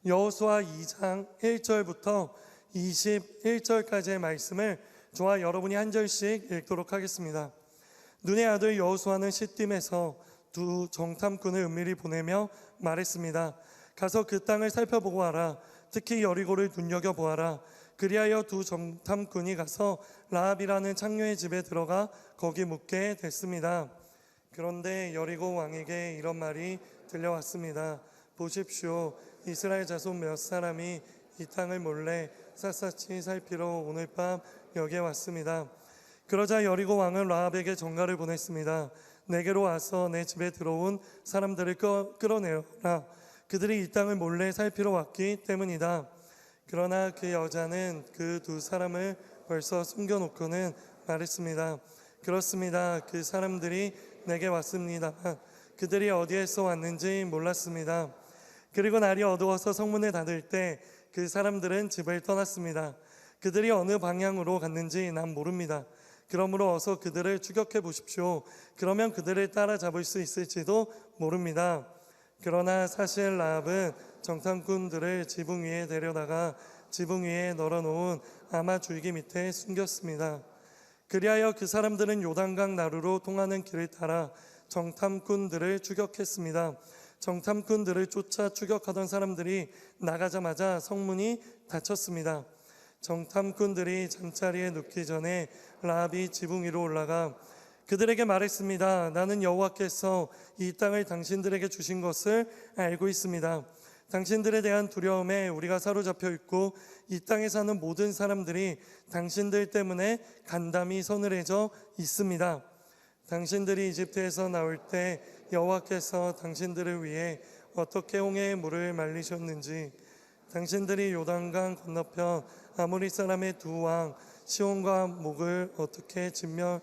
여호수아 2장 1절부터 21절까지의 말씀을 저와 여러분이 한 절씩 읽도록 하겠습니다. 눈의 아들 여호수아는 시딤에서 두 정탐꾼을 은밀히 보내며 말했습니다. 가서 그 땅을 살펴보고 와라. 특히 여리고를 눈여겨보아라. 그리하여 두 정탐꾼이 가서 라합이라는 창녀의 집에 들어가 거기 묵게 됐습니다. 그런데 여리고 왕에게 이런 말이 들려왔습니다. 보십시오. 이스라엘 자손 몇 사람이 이 땅을 몰래 샅샅이 살피러 오늘 밤 여기에 왔습니다. 그러자 여리고 왕은 라합에게 전가를 보냈습니다. 내게로 와서 내 집에 들어온 사람들을 끌어내라. 그들이 이 땅을 몰래 살피러 왔기 때문이다. 그러나 그 여자는 그 두 사람을 벌써 숨겨놓고는 말했습니다. 그렇습니다. 그 사람들이 내게 왔습니다만 그들이 어디에서 왔는지 몰랐습니다. 그리고 날이 어두워서 성문을 닫을 때 그 사람들은 집을 떠났습니다. 그들이 어느 방향으로 갔는지 난 모릅니다. 그러므로 어서 그들을 추격해 보십시오. 그러면 그들을 따라잡을 수 있을지도 모릅니다. 그러나 사실 라합은 정탐꾼들을 지붕 위에 데려다가 지붕 위에 널어놓은 아마 줄기 밑에 숨겼습니다. 그리하여 그 사람들은 요단강 나루로 통하는 길을 따라 정탐꾼들을 추격했습니다. 정탐꾼들을 쫓아 추격하던 사람들이 나가자마자 성문이 닫혔습니다. 정탐꾼들이 잠자리에 눕기 전에 라합이 지붕 위로 올라가 그들에게 말했습니다. 나는 여호와께서 이 땅을 당신들에게 주신 것을 알고 있습니다. 당신들에 대한 두려움에 우리가 사로잡혀 있고 이 땅에 사는 모든 사람들이 당신들 때문에 간담이 서늘해져 있습니다. 당신들이 이집트에서 나올 때 여호와께서 당신들을 위해 어떻게 홍해의 물을 말리셨는지, 당신들이 요단강 건너편 아모리 사람의 두 왕 시온과 목을 어떻게 진멸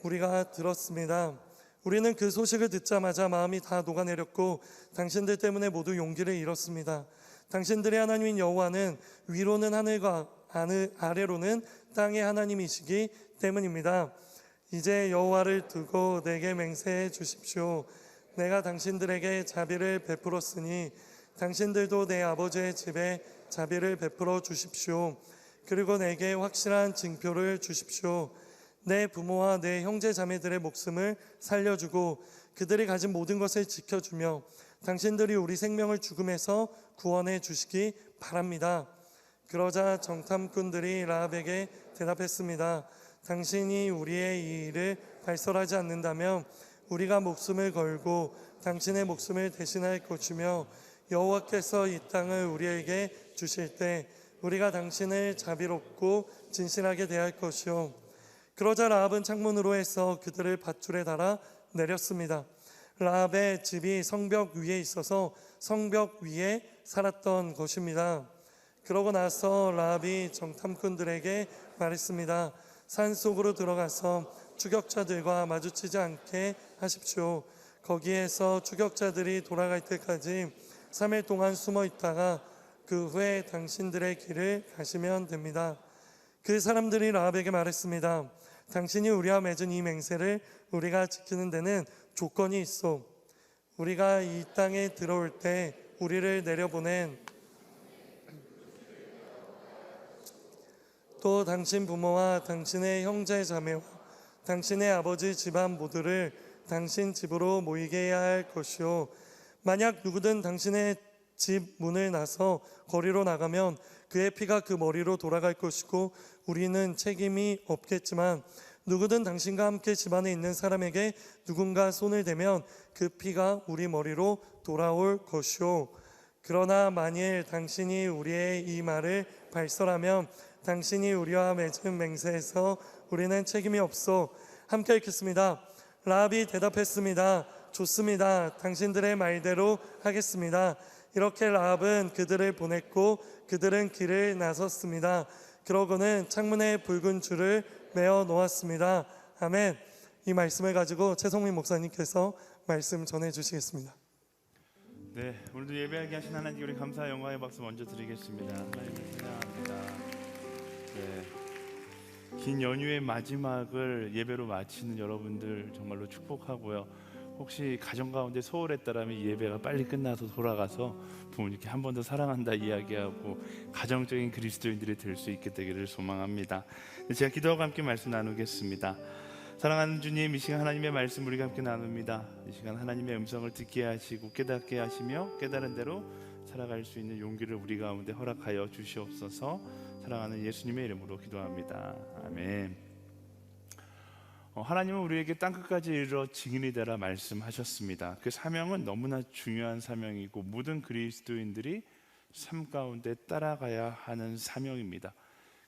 우리가 들었습니다. 우리는 그 소식을 듣자마자 마음이 다 녹아내렸고 당신들 때문에 모두 용기를 잃었습니다. 당신들의 하나님인 여호와는 위로는 하늘과 아래로는 땅의 하나님이시기 때문입니다. 이제 여호와를 두고 내게 맹세해 주십시오. 내가 당신들에게 자비를 베풀었으니 당신들도 내 아버지의 집에 자비를 베풀어 주십시오. 그리고 내게 확실한 징표를 주십시오. 내 부모와 내 형제 자매들의 목숨을 살려주고 그들이 가진 모든 것을 지켜주며 당신들이 우리 생명을 죽음에서 구원해 주시기 바랍니다. 그러자 정탐꾼들이 라합에게 대답했습니다. 당신이 우리의 이 일을 발설하지 않는다면 우리가 목숨을 걸고 당신의 목숨을 대신할 것이며 여호와께서 이 땅을 우리에게 주실 때 우리가 당신을 자비롭고 진실하게 대할 것이요. 그러자 라합은 창문으로 해서 그들을 밧줄에 달아 내렸습니다. 라합의 집이 성벽 위에 있어서 성벽 위에 살았던 것입니다. 그러고 나서 라합이 정탐꾼들에게 말했습니다. 산속으로 들어가서 추격자들과 마주치지 않게 하십시오. 거기에서 추격자들이 돌아갈 때까지 3일 동안 숨어 있다가 그 후에 당신들의 길을 가시면 됩니다. 그 사람들이 라합에게 말했습니다. 당신이 우리와 맺은 이 맹세를 우리가 지키는 데는 조건이 있어. 우리가 이 땅에 들어올 때 우리를 내려보낸 또 당신 부모와 당신의 형제 자매와 당신의 아버지 집안 모두를 당신 집으로 모이게 해야 할 것이요. 만약 누구든 당신의 집 문을 나서 거리로 나가면 그의 피가 그 머리로 돌아갈 것이고 우리는 책임이 없겠지만 누구든 당신과 함께 집안에 있는 사람에게 누군가 손을 대면 그 피가 우리 머리로 돌아올 것이요. 그러나 만일 당신이 우리의 이 말을 발설하면 당신이 우리와 맺은 맹세에서 우리는 책임이 없어. 함께 읽겠습니다. 라합이 대답했습니다. 좋습니다. 당신들의 말대로 하겠습니다. 이렇게 라합은 그들을 보냈고 그들은 길을 나섰습니다. 그러고는 창문에 붉은 줄을 메어 놓았습니다. 아멘. 이 말씀을 가지고 최성민 목사님께서 말씀 전해 주시겠습니다. 네, 오늘도 예배하게 하신 하나님께 우리 감사 영광의 박수 먼저 드리겠습니다. 하나님을 찬양합니다. 긴 연휴의 마지막을 예배로 마치는 여러분들 정말로 축복하고요. 혹시 가정 가운데 소홀했다라면 이 예배가 빨리 끝나서 돌아가서 부모님께 한 번 더 사랑한다 이야기하고 가정적인 그리스도인들이 될 수 있게 되기를 소망합니다. 제가 기도하고 함께 말씀 나누겠습니다. 사랑하는 주님, 이 시간 하나님의 말씀 우리가 함께 나눕니다. 이 시간 하나님의 음성을 듣게 하시고 깨닫게 하시며 깨달은 대로 살아갈 수 있는 용기를 우리 가운데 허락하여 주시옵소서. 사랑하는 예수님의 이름으로 기도합니다. 아멘. 하나님은 우리에게 땅끝까지 이르러 증인이 되라 말씀하셨습니다. 그 사명은 너무나 중요한 사명이고 모든 그리스도인들이 삶 가운데 따라가야 하는 사명입니다.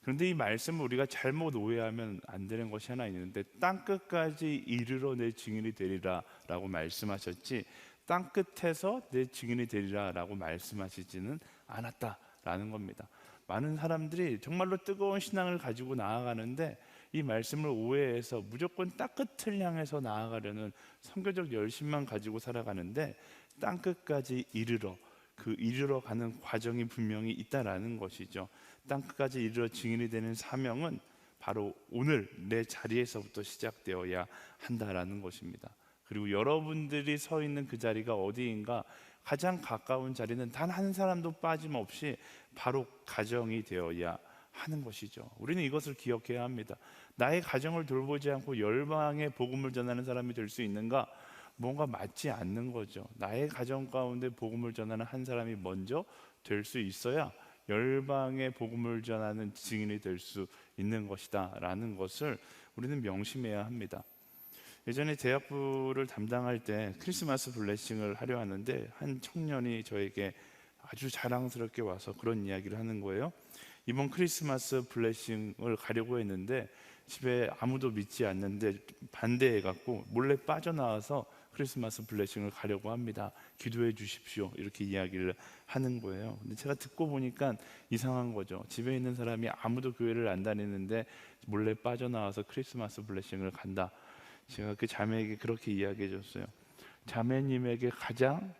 그런데 이 말씀을 우리가 잘못 오해하면 안 되는 것이 하나 있는데, 땅끝까지 이르러 내 증인이 되리라 라고 말씀하셨지 땅끝에서 내 증인이 되리라 라고 말씀하시지는 않았다라는 겁니다. 많은 사람들이 정말로 뜨거운 신앙을 가지고 나아가는데 이 말씀을 오해해서 무조건 땅끝을 향해서 나아가려는 선교적 열심만 가지고 살아가는데, 땅끝까지 이르러, 그 이르러 가는 과정이 분명히 있다라는 것이죠. 땅끝까지 이르러 증인이 되는 사명은 바로 오늘 내 자리에서부터 시작되어야 한다라는 것입니다. 그리고 여러분들이 서 있는 그 자리가 어디인가, 가장 가까운 자리는 단 한 사람도 빠짐없이 바로 가정이 되어야 하는 것이죠. 우리는 이것을 기억해야 합니다. 나의 가정을 돌보지 않고 열방에 복음을 전하는 사람이 될 수 있는가? 뭔가 맞지 않는 거죠. 나의 가정 가운데 복음을 전하는 한 사람이 먼저 될 수 있어야 열방에 복음을 전하는 증인이 될 수 있는 것이다 라는 것을 우리는 명심해야 합니다. 예전에 대학부를 담당할 때 크리스마스 블레싱을 하려 하는데 한 청년이 저에게 아주 자랑스럽게 와서 그런 이야기를 하는 거예요. 이번 크리스마스 블레싱을 가려고 했는데 집에 아무도 믿지 않는데 반대해갖고 몰래 빠져나와서 크리스마스 블레싱을 가려고 합니다. 기도해 주십시오. 이렇게 이야기를 하는 거예요. 근데 제가 듣고 보니까 이상한 거죠. 집에 있는 사람이 아무도 교회를 안 다니는데 몰래 빠져나와서 크리스마스 블레싱을 간다. 제가 그 자매에게 그렇게 이야기해 줬어요. 자매님에게 가장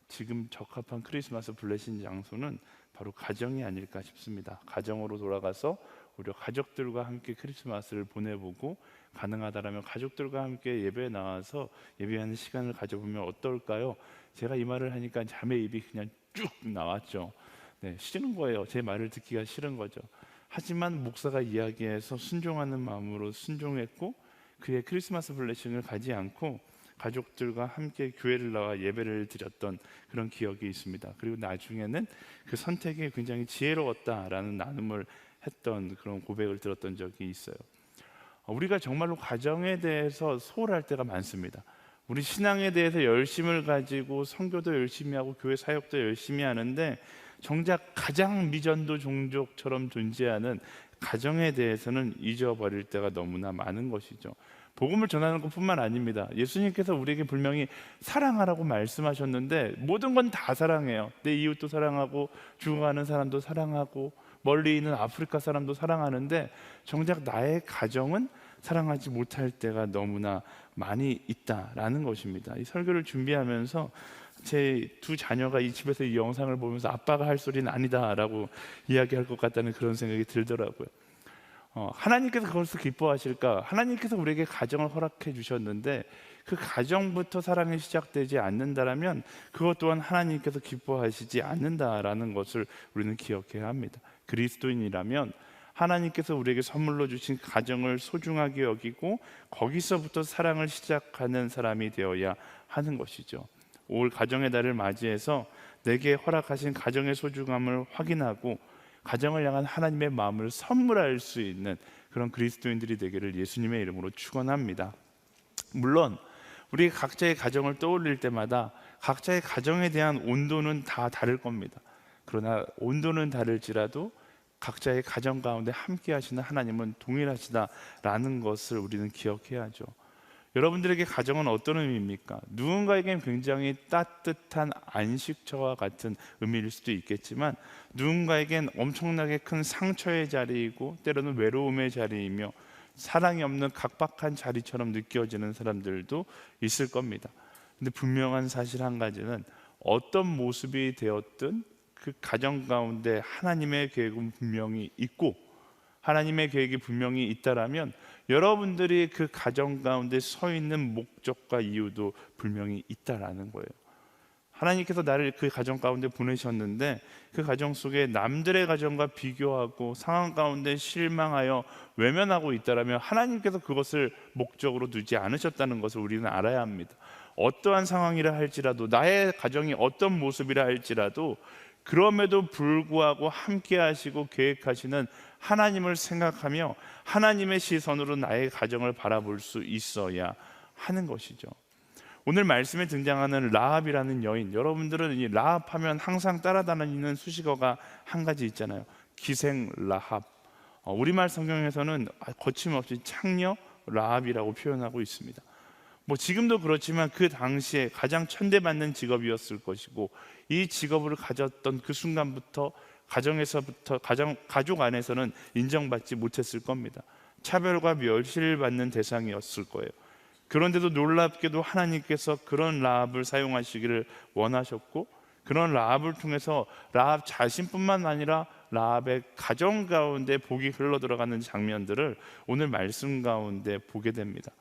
지금 적합한 크리스마스 블레싱 장소는 바로 가정이 아닐까 싶습니다. 가정으로 돌아가서 우리 가족들과 함께 크리스마스를 보내보고, 가능하다라면 가족들과 함께 예배에 나와서 예배하는 시간을 가져보면 어떨까요? 제가 이 말을 하니까 자매 입이 그냥 쭉 나왔죠. 네, 싫은 거예요. 제 말을 듣기가 싫은 거죠. 하지만 목사가 이야기해서 순종하는 마음으로 순종했고, 그의 크리스마스 블레싱을 가지 않고 가족들과 함께 교회를 나와 예배를 드렸던 그런 기억이 있습니다. 그리고 나중에는 그 선택이 굉장히 지혜로웠다라는 나눔을 했던 그런 고백을 들었던 적이 있어요. 우리가 정말로 가정에 대해서 소홀할 때가 많습니다. 우리 신앙에 대해서 열심을 가지고 선교도 열심히 하고 교회 사역도 열심히 하는데 정작 가장 미전도 종족처럼 존재하는 가정에 대해서는 잊어버릴 때가 너무나 많은 것이죠. 복음을 전하는 것뿐만 아닙니다. 예수님께서 우리에게 분명히 사랑하라고 말씀하셨는데 모든 건 다 사랑해요. 내 이웃도 사랑하고 죽어가는 사람도 사랑하고 멀리 있는 아프리카 사람도 사랑하는데 정작 나의 가정은 사랑하지 못할 때가 너무나 많이 있다라는 것입니다. 이 설교를 준비하면서 제 두 자녀가 이 집에서 이 영상을 보면서 아빠가 할 소리는 아니다라고 이야기할 것 같다는 그런 생각이 들더라고요. 하나님께서 그것을 기뻐하실까? 하나님께서 우리에게 가정을 허락해 주셨는데 그 가정부터 사랑이 시작되지 않는다라면 그것 또한 하나님께서 기뻐하시지 않는다라는 것을 우리는 기억해야 합니다. 그리스도인이라면 하나님께서 우리에게 선물로 주신 가정을 소중하게 여기고 거기서부터 사랑을 시작하는 사람이 되어야 하는 것이죠. 올 가정의 달을 맞이해서 내게 허락하신 가정의 소중함을 확인하고 가정을 향한 하나님의 마음을 선물할 수 있는 그런 그리스도인들이 되기를 예수님의 이름으로 축원합니다. 물론 우리 각자의 가정을 떠올릴 때마다 각자의 가정에 대한 온도는 다 다를 겁니다. 그러나 온도는 다를지라도 각자의 가정 가운데 함께 하시는 하나님은 동일하시다라는 것을 우리는 기억해야죠. 여러분들에게 가정은 어떤 의미입니까? 누군가에겐 굉장히 따뜻한 안식처와 같은 의미일 수도 있겠지만 누군가에겐 엄청나게 큰 상처의 자리이고 때로는 외로움의 자리이며 사랑이 없는 각박한 자리처럼 느껴지는 사람들도 있을 겁니다. 근데 분명한 사실 한 가지는 어떤 모습이 되었든 그 가정 가운데 하나님의 계획은 분명히 있고 하나님의 계획이 분명히 있다라면 여러분들이 그 가정 가운데 서 있는 목적과 이유도 분명히 있다라는 거예요. 하나님께서 나를 그 가정 가운데 보내셨는데 그 가정 속에 남들의 가정과 비교하고 상황 가운데 실망하여 외면하고 있다라면 하나님께서 그것을 목적으로 두지 않으셨다는 것을 우리는 알아야 합니다. 어떠한 상황이라 할지라도, 나의 가정이 어떤 모습이라 할지라도, 그럼에도 불구하고 함께 하시고 계획하시는 하나님을 생각하며 하나님의 시선으로 나의 가정을 바라볼 수 있어야 하는 것이죠. 오늘 말씀에 등장하는 라합이라는 여인, 여러분들은 이 라합하면 항상 따라다니는 수식어가 한 가지 있잖아요. 기생 라합. 우리말 성경에서는 거침없이 창녀 라합이라고 표현하고 있습니다. 지금도 그렇지만 그 당시에 가장 천대받는 직업이었을 것이고, 이 직업을 가졌던 그 순간부터 가정에서부터 가족 안에서는 인정받지 못했을 겁니다. 차별과 멸시를 받는 대상이었을 거예요. 그런데도 놀랍게도 하나님께서 그런 라합을 사용하시기를 원하셨고, 그런 라합을 통해서 라합 자신뿐만 아니라 라합의 가정 가운데 복이 흘러들어가는 장면들을 오늘 말씀 가운데 보게 됩니다.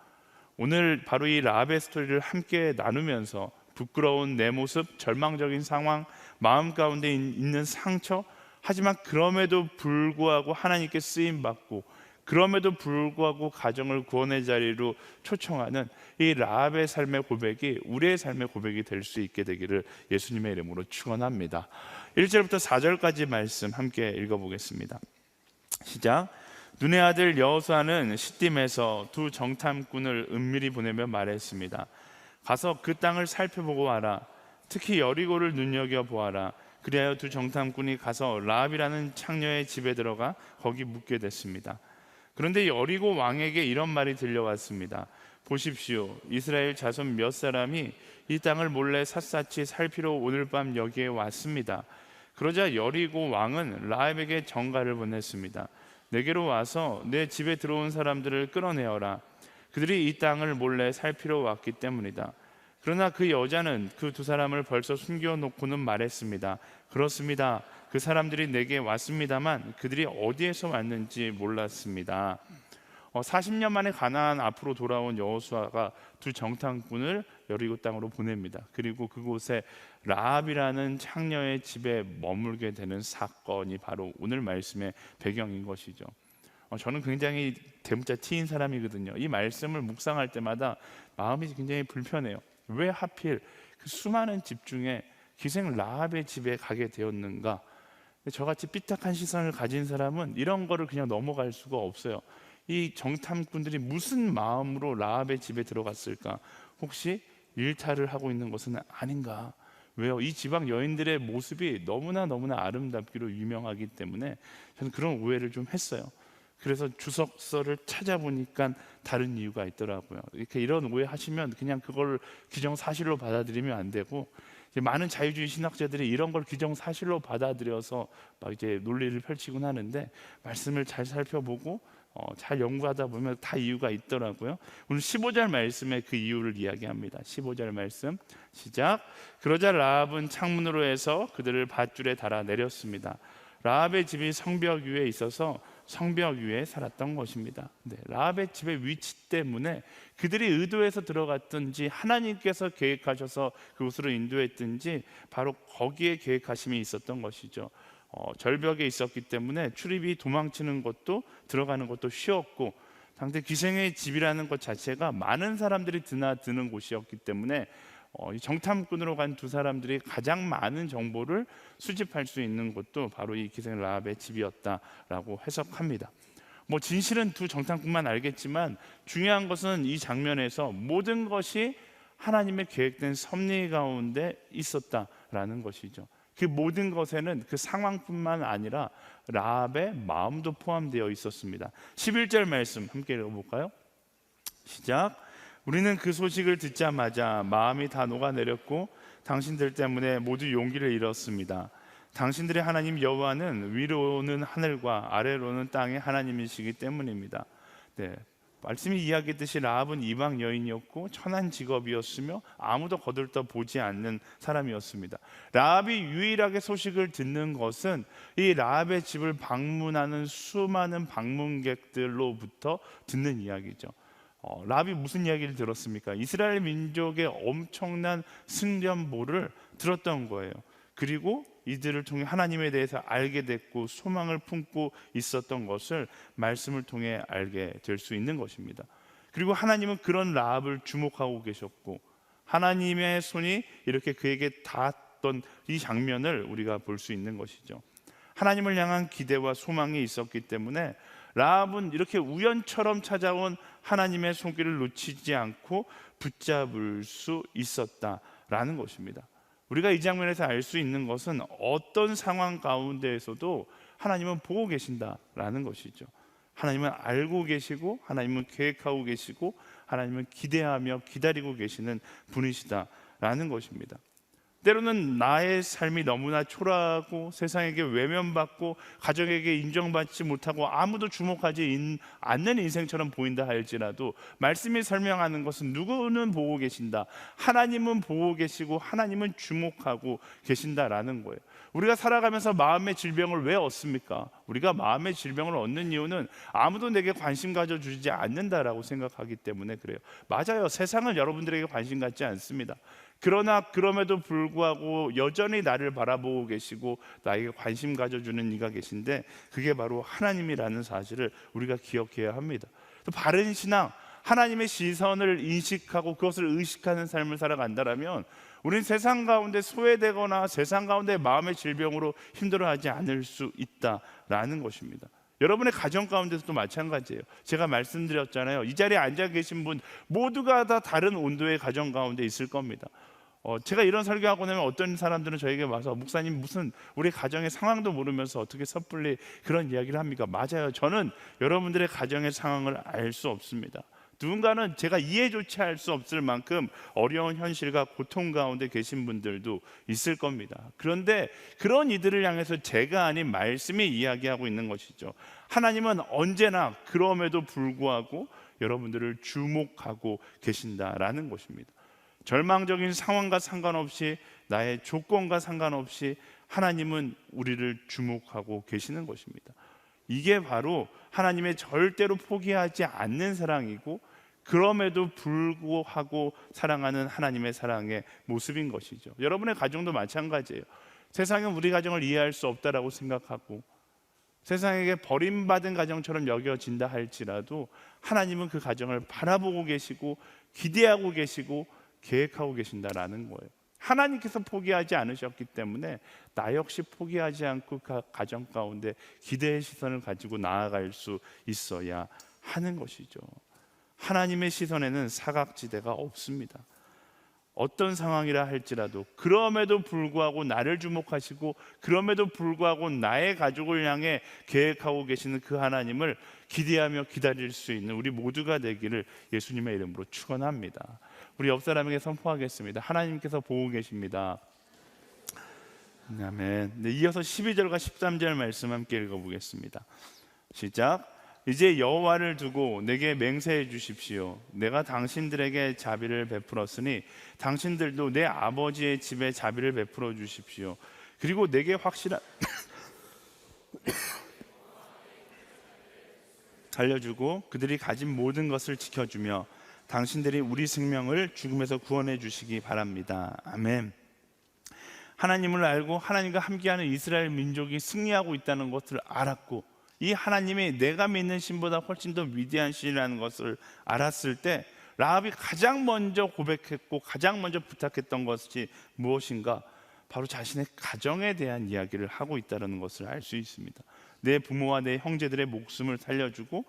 오늘 바로 이 라합의 스토리를 함께 나누면서 부끄러운 내 모습, 절망적인 상황, 마음 가운데 있는 상처, 하지만 그럼에도 불구하고 하나님께 쓰임받고, 그럼에도 불구하고 가정을 구원의 자리로 초청하는 이 라합의 삶의 고백이 우리의 삶의 고백이 될 수 있게 되기를 예수님의 이름으로 축원합니다. 1절부터 4절까지 말씀 함께 읽어보겠습니다. 시작. 눈의 아들 여호수아는 시딤에서 두 정탐꾼을 은밀히 보내며 말했습니다. 가서 그 땅을 살펴보고 와라. 특히 여리고를 눈여겨보아라. 그리하여 두 정탐꾼이 가서 라합이라는 창녀의 집에 들어가 거기 묵게 됐습니다. 그런데 여리고 왕에게 이런 말이 들려왔습니다. 보십시오, 이스라엘 자손 몇 사람이 이 땅을 몰래 샅샅이 살피러 오늘 밤 여기에 왔습니다. 그러자 여리고 왕은 라합에게 전가를 보냈습니다. 내게로 와서 내 집에 들어온 사람들을 끌어내어라. 그들이 이 땅을 몰래 살피러 왔기 때문이다. 그러나 그 여자는 그 두 사람을 벌써 숨겨놓고는 말했습니다. 그렇습니다. 그 사람들이 내게 왔습니다만 그들이 어디에서 왔는지 몰랐습니다. 40년 만에 가나안 앞으로 돌아온 여호수아가 두 정탐꾼을 여리고 땅으로 보냅니다. 그리고 그곳에 라합이라는 창녀의 집에 머물게 되는 사건이 바로 오늘 말씀의 배경인 것이죠. 저는 굉장히 대문자 T인 사람이거든요. 이 말씀을 묵상할 때마다 마음이 굉장히 불편해요. 왜 하필 그 수많은 집 중에 기생 라합의 집에 가게 되었는가? 저같이 삐딱한 시선을 가진 사람은 이런 거를 그냥 넘어갈 수가 없어요. 이 정탐꾼들이 무슨 마음으로 라합의 집에 들어갔을까? 혹시 일탈을 하고 있는 것은 아닌가? 왜요? 이 지방 여인들의 모습이 너무나 아름답기로 유명하기 때문에 저는 그런 오해를 좀 했어요. 그래서 주석서를 찾아보니까 다른 이유가 있더라고요. 이런 오해 하시면 그냥 그걸 기정사실로 받아들이면 안 되고, 많은 자유주의 신학자들이 이런 걸 기정사실로 받아들여서 막 이제 논리를 펼치곤 하는데, 말씀을 잘 살펴보고 잘 연구하다 보면 다 이유가 있더라고요. 오늘 15절 말씀에 그 이유를 이야기합니다. 15절 말씀 시작. 그러자 라합은 창문으로 해서 그들을 밧줄에 달아 내렸습니다. 라합의 집이 성벽 위에 있어서 성벽 위에 살았던 것입니다. 라합의 집의 위치 때문에 그들이 의도해서 들어갔든지 하나님께서 계획하셔서 그곳으로 인도했든지 바로 거기에 계획하심이 있었던 것이죠. 절벽에 있었기 때문에 출입이 도망치는 것도 들어가는 것도 쉬웠고, 당대 기생의 집이라는 것 자체가 많은 사람들이 드나드는 곳이었기 때문에 정탐꾼으로 간 두 사람들이 가장 많은 정보를 수집할 수 있는 곳도 바로 이 기생 라합의 집이었다라고 해석합니다. 진실은 두 정탐꾼만 알겠지만 중요한 것은 이 장면에서 모든 것이 하나님의 계획된 섭리 가운데 있었다라는 것이죠. 그 모든 것에는 그 상황뿐만 아니라 라합의 마음도 포함되어 있었습니다. 11절 말씀 함께 읽어볼까요? 시작. 우리는 그 소식을 듣자마자 마음이 다 녹아내렸고 당신들 때문에 모두 용기를 잃었습니다. 당신들의 하나님 여호와는 위로는 하늘과 아래로는 땅의 하나님이시기 때문입니다. 말씀이 이야기했듯이 라합은 이방 여인이었고 천한 직업이었으며 아무도 거들떠 보지 않는 사람이었습니다. 라합이 유일하게 소식을 듣는 것은 이 라합의 집을 방문하는 수많은 방문객들로부터 듣는 이야기죠. 라합이 무슨 이야기를 들었습니까? 이스라엘 민족의 엄청난 승전보를 들었던 거예요. 그리고 이들을 통해 하나님에 대해서 알게 됐고 소망을 품고 있었던 것을 말씀을 통해 알게 될 수 있는 것입니다. 그리고 하나님은 그런 라합을 주목하고 계셨고 하나님의 손이 이렇게 그에게 닿았던 이 장면을 우리가 볼 수 있는 것이죠. 하나님을 향한 기대와 소망이 있었기 때문에 라합은 이렇게 우연처럼 찾아온 하나님의 손길을 놓치지 않고 붙잡을 수 있었다라는 것입니다. 우리가 이 장면에서 알 수 있는 것은 어떤 상황 가운데에서도 하나님은 보고 계신다라는 것이죠. 하나님은 알고 계시고 하나님은 계획하고 계시고 하나님은 기대하며 기다리고 계시는 분이시다라는 것입니다. 때로는 나의 삶이 너무나 초라하고 세상에게 외면받고 가족에게 인정받지 못하고 아무도 주목하지 않는 인생처럼 보인다 할지라도 말씀이 설명하는 것은 누구는 보고 계신다, 하나님은 보고 계시고 하나님은 주목하고 계신다라는 거예요. 우리가 살아가면서 마음의 질병을 왜 얻습니까? 우리가 마음의 질병을 얻는 이유는 아무도 내게 관심 가져주지 않는다라고 생각하기 때문에 그래요. 맞아요. 세상은 여러분들에게 관심 갖지 않습니다. 그러나 그럼에도 불구하고 여전히 나를 바라보고 계시고 나에게 관심 가져주는 이가 계신데 그게 바로 하나님이라는 사실을 우리가 기억해야 합니다. 또 바른 신앙, 하나님의 시선을 인식하고 그것을 의식하는 삶을 살아간다면 우리는 세상 가운데 소외되거나 세상 가운데 마음의 질병으로 힘들어하지 않을 수 있다라는 것입니다. 여러분의 가정 가운데서도 마찬가지예요. 제가 말씀드렸잖아요. 이 자리에 앉아 계신 분 모두가 다 다른 온도의 가정 가운데 있을 겁니다. 제가 이런 설교하고 나면 어떤 사람들은 저에게 와서 목사님 무슨 우리 가정의 상황도 모르면서 어떻게 섣불리 그런 이야기를 합니까? 맞아요. 저는 여러분들의 가정의 상황을 알 수 없습니다. 누군가는 제가 이해조차 할 수 없을 만큼 어려운 현실과 고통 가운데 계신 분들도 있을 겁니다. 그런데 그런 이들을 향해서 제가 아닌 말씀이 이야기하고 있는 것이죠. 하나님은 언제나 그럼에도 불구하고 여러분들을 주목하고 계신다라는 것입니다. 절망적인 상황과 상관없이 나의 조건과 상관없이 하나님은 우리를 주목하고 계시는 것입니다. 이게 바로 하나님의 절대로 포기하지 않는 사랑이고 그럼에도 불구하고 사랑하는 하나님의 사랑의 모습인 것이죠. 여러분의 가정도 마찬가지예요. 세상은 우리 가정을 이해할 수 없다라고 생각하고 세상에게 버림받은 가정처럼 여겨진다 할지라도 하나님은 그 가정을 바라보고 계시고 기대하고 계시고 계획하고 계신다라는 거예요. 하나님께서 포기하지 않으셨기 때문에 나 역시 포기하지 않고 그 가정 가운데 기대의 시선을 가지고 나아갈 수 있어야 하는 것이죠. 하나님의 시선에는 사각지대가 없습니다. 어떤 상황이라 할지라도 그럼에도 불구하고 나를 주목하시고 그럼에도 불구하고 나의 가족을 향해 계획하고 계시는 그 하나님을 기대하며 기다릴 수 있는 우리 모두가 되기를 예수님의 이름으로 축원합니다. 우리 옆 사람에게 선포하겠습니다. 하나님께서 보고 계십니다. 아멘. 네, 이어서 12절과 13절 말씀 함께 읽어보겠습니다. 시작. 이제 여호와를 두고 내게 맹세해 주십시오. 내가 당신들에게 자비를 베풀었으니 당신들도 내 아버지의 집에 자비를 베풀어 주십시오. 그리고 내게 확실한 살려주고 그들이 가진 모든 것을 지켜주며 당신들이 우리 생명을 죽음에서 구원해 주시기 바랍니다. 아멘. 하나님을 알고 하나님과 함께하는 이스라엘 민족이 승리하고 있다는 것을 알았고 이 하나님이 내가 믿는 신보다 훨씬 더 위대한 신이라는 것을 알았을 때 라합이 가장 먼저 고백했고 가장 먼저 부탁했던 것이 무엇인가? 바로 자신의 가정에 대한 이야기를 하고 있다는 것을 알 수 있습니다. 내 부모와 내 형제들의 목숨을 살려주고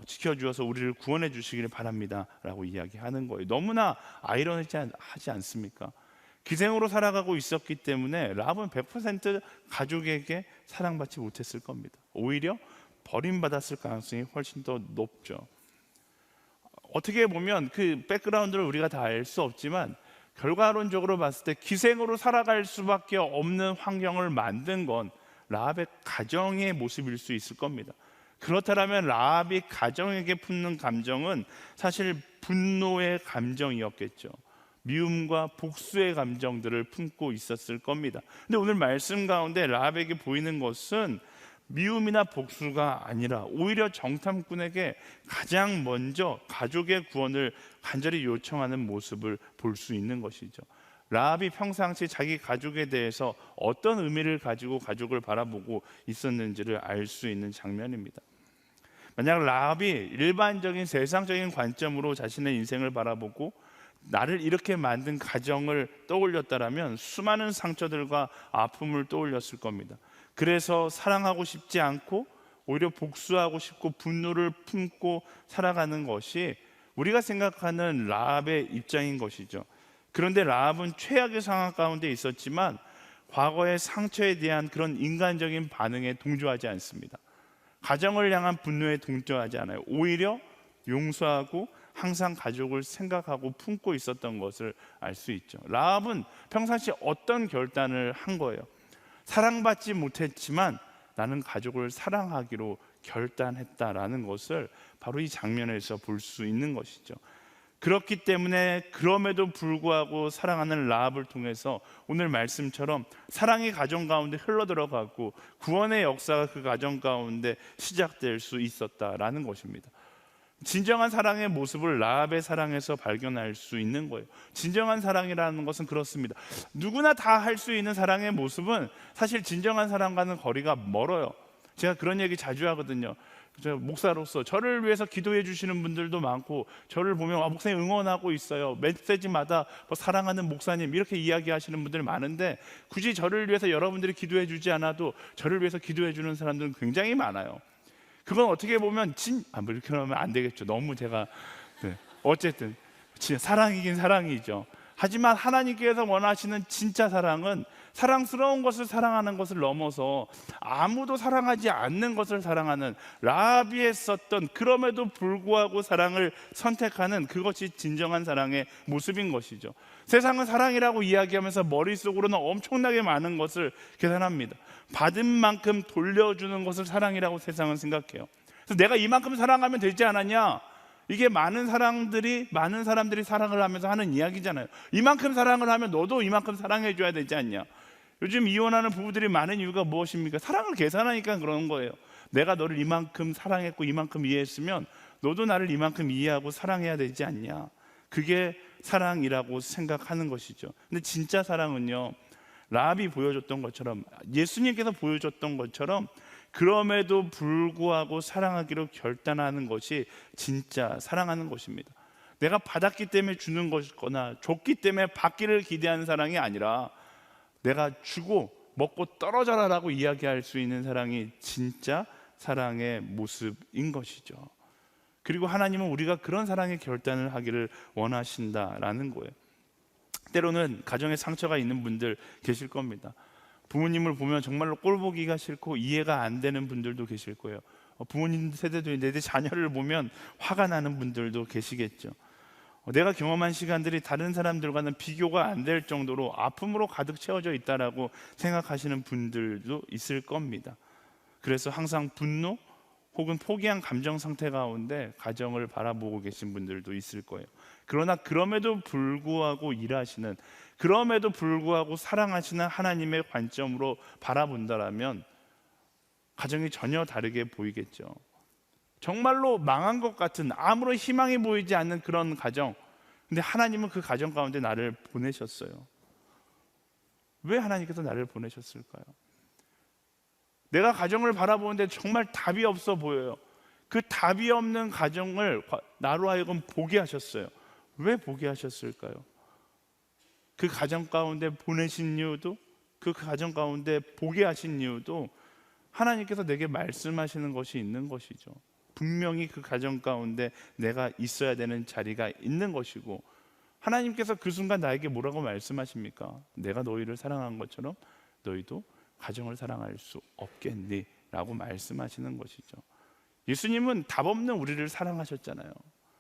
지켜주어서 우리를 구원해 주시기를 바랍니다 라고 이야기하는 거예요. 너무나 아이러니하지 않습니까? 기생으로 살아가고 있었기 때문에 라합은 100% 가족에게 사랑받지 못했을 겁니다. 오히려 버림받았을 가능성이 훨씬 더 높죠. 어떻게 보면 그 백그라운드를 우리가 다 알 수 없지만 결과론적으로 봤을 때 기생으로 살아갈 수밖에 없는 환경을 만든 건 라합의 가정의 모습일 수 있을 겁니다. 그렇다면 라합이 가정에게 품는 감정은 사실 분노의 감정이었겠죠. 미움과 복수의 감정들을 품고 있었을 겁니다. 근데 오늘 말씀 가운데 라합에게 보이는 것은 미움이나 복수가 아니라 오히려 정탐꾼에게 가장 먼저 가족의 구원을 간절히 요청하는 모습을 볼 수 있는 것이죠. 라합이 평상시 자기 가족에 대해서 어떤 의미를 가지고 가족을 바라보고 있었는지를 알 수 있는 장면입니다. 만약 라합이 일반적인 세상적인 관점으로 자신의 인생을 바라보고 나를 이렇게 만든 가정을 떠올렸다라면 수많은 상처들과 아픔을 떠올렸을 겁니다. 그래서 사랑하고 싶지 않고 오히려 복수하고 싶고 분노를 품고 살아가는 것이 우리가 생각하는 라합의 입장인 것이죠. 그런데 라합은 최악의 상황 가운데 있었지만 과거의 상처에 대한 그런 인간적인 반응에 동조하지 않습니다. 가정을 향한 분노에 동조하지 않아요. 오히려 용서하고 항상 가족을 생각하고 품고 있었던 것을 알 수 있죠. 라합은 평상시 어떤 결단을 한 거예요? 사랑받지 못했지만 나는 가족을 사랑하기로 결단했다라는 것을 바로 이 장면에서 볼 수 있는 것이죠. 그렇기 때문에 그럼에도 불구하고 사랑하는 라합을 통해서 오늘 말씀처럼 사랑이 가정 가운데 흘러들어가고 구원의 역사가 그 가정 가운데 시작될 수 있었다라는 것입니다. 진정한 사랑의 모습을 라합의 사랑에서 발견할 수 있는 거예요. 진정한 사랑이라는 것은 그렇습니다. 누구나 다 할 수 있는 사랑의 모습은 사실 진정한 사랑과는 거리가 멀어요. 제가 그런 얘기 자주 하거든요. 제가 목사로서 저를 위해서 기도해 주시는 분들도 많고 저를 보면 목사님 응원하고 있어요. 메시지마다 사랑하는 목사님 이렇게 이야기하시는 분들 많은데 굳이 저를 위해서 여러분들이 기도해 주지 않아도 저를 위해서 기도해 주는 사람들은 굉장히 많아요. 그건 어떻게 보면 이렇게 하면 안 되겠죠. 너무 제가 어쨌든 진짜 사랑이긴 사랑이죠. 하지만 하나님께서 원하시는 진짜 사랑은 사랑스러운 것을 사랑하는 것을 넘어서 아무도 사랑하지 않는 것을 사랑하는 라합이 했었던 그럼에도 불구하고 사랑을 선택하는 그것이 진정한 사랑의 모습인 것이죠. 세상은 사랑이라고 이야기하면서 머릿속으로는 엄청나게 많은 것을 계산합니다. 받은 만큼 돌려주는 것을 사랑이라고 세상은 생각해요. 그래서 내가 이만큼 사랑하면 되지 않았냐? 이게 많은 사람들이 사랑을 하면서 하는 이야기잖아요. 이만큼 사랑을 하면 너도 이만큼 사랑해 줘야 되지 않냐? 요즘 이혼하는 부부들이 많은 이유가 무엇입니까? 사랑을 계산하니까 그런 거예요. 내가 너를 이만큼 사랑했고 이만큼 이해했으면 너도 나를 이만큼 이해하고 사랑해야 되지 않냐? 그게 사랑이라고 생각하는 것이죠. 근데 진짜 사랑은요, 라합이 보여줬던 것처럼, 예수님께서 보여줬던 것처럼 그럼에도 불구하고 사랑하기로 결단하는 것이 진짜 사랑하는 것입니다. 내가 받았기 때문에 주는 것이거나 줬기 때문에 받기를 기대하는 사랑이 아니라 내가 주고 먹고 떨어져라라고 이야기할 수 있는 사랑이 진짜 사랑의 모습인 것이죠. 그리고 하나님은 우리가 그런 사랑의 결단을 하기를 원하신다라는 거예요. 때로는 가정에 상처가 있는 분들 계실 겁니다. 부모님을 보면 정말로 꼴보기가 싫고 이해가 안 되는 분들도 계실 거예요. 부모님 세대도 있는데 내 자녀를 보면 화가 나는 분들도 계시겠죠. 내가 경험한 시간들이 다른 사람들과는 비교가 안 될 정도로 아픔으로 가득 채워져 있다라고 생각하시는 분들도 있을 겁니다. 그래서 항상 분노 혹은 포기한 감정 상태 가운데 가정을 바라보고 계신 분들도 있을 거예요. 그러나 그럼에도 불구하고 일하시는, 그럼에도 불구하고 사랑하시는 하나님의 관점으로 바라본다라면 가정이 전혀 다르게 보이겠죠. 정말로 망한 것 같은, 아무런 희망이 보이지 않는 그런 가정, 근데 하나님은 그 가정 가운데 나를 보내셨어요. 왜 하나님께서 나를 보내셨을까요? 내가 가정을 바라보는데 정말 답이 없어 보여요. 그 답이 없는 가정을 나로 하여금 보게 하셨어요. 왜 보게 하셨을까요? 그 가정 가운데 보내신 이유도, 그 가정 가운데 보게 하신 이유도 하나님께서 내게 말씀하시는 것이 있는 것이죠. 분명히 그 가정 가운데 내가 있어야 되는 자리가 있는 것이고, 하나님께서 그 순간 나에게 뭐라고 말씀하십니까? 내가 너희를 사랑한 것처럼 너희도 가정을 사랑할 수 없겠니? 라고 말씀하시는 것이죠. 예수님은 답 없는 우리를 사랑하셨잖아요.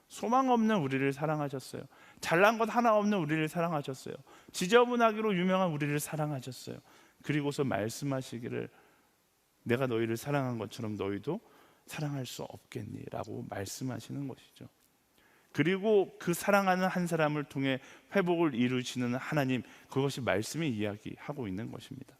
소망 없는 우리를 사랑하셨어요. 잘난 것 하나 없는 우리를 사랑하셨어요. 지저분하기로 유명한 우리를 사랑하셨어요. 그리고서 말씀하시기를 내가 너희를 사랑한 것처럼 너희도 사랑할 수 없겠니? 라고 말씀하시는 것이죠. 그리고 그 사랑하는 한 사람을 통해 회복을 이루시는 하나님, 그것이 말씀이 이야기하고 있는 것입니다.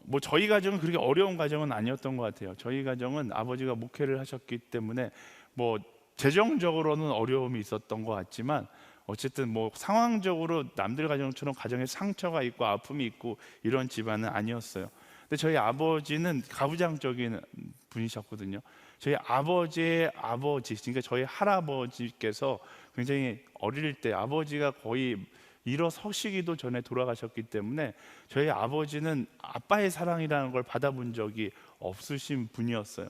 뭐 저희 가정은 그렇게 어려운 가정은 아니었던 것 같아요. 저희 가정은 아버지가 목회를 하셨기 때문에 뭐 재정적으로는 어려움이 있었던 것 같지만 어쨌든 뭐 상황적으로 남들 가정처럼 가정에 상처가 있고 아픔이 있고 이런 집안은 아니었어요. 근데 저희 아버지는 가부장적인 분이셨거든요. 저희 아버지의 아버지, 그러니까 저희 할아버지께서 굉장히 어릴 때 아버지가 거의 일어서시기도 전에 돌아가셨기 때문에 저희 아버지는 아빠의 사랑이라는 걸 받아본 적이 없으신 분이었어요.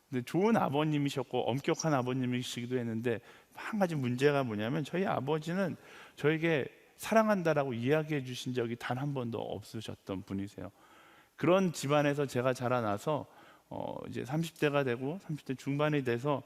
근데 좋은 아버님이셨고 엄격한 아버님이시기도 했는데 한 가지 문제가 뭐냐면 저희 아버지는 저에게 사랑한다라고 이야기해 주신 적이 단 한 번도 없으셨던 분이세요. 그런 집안에서 제가 자라나서 이제 30대가 되고 30대 중반이 돼서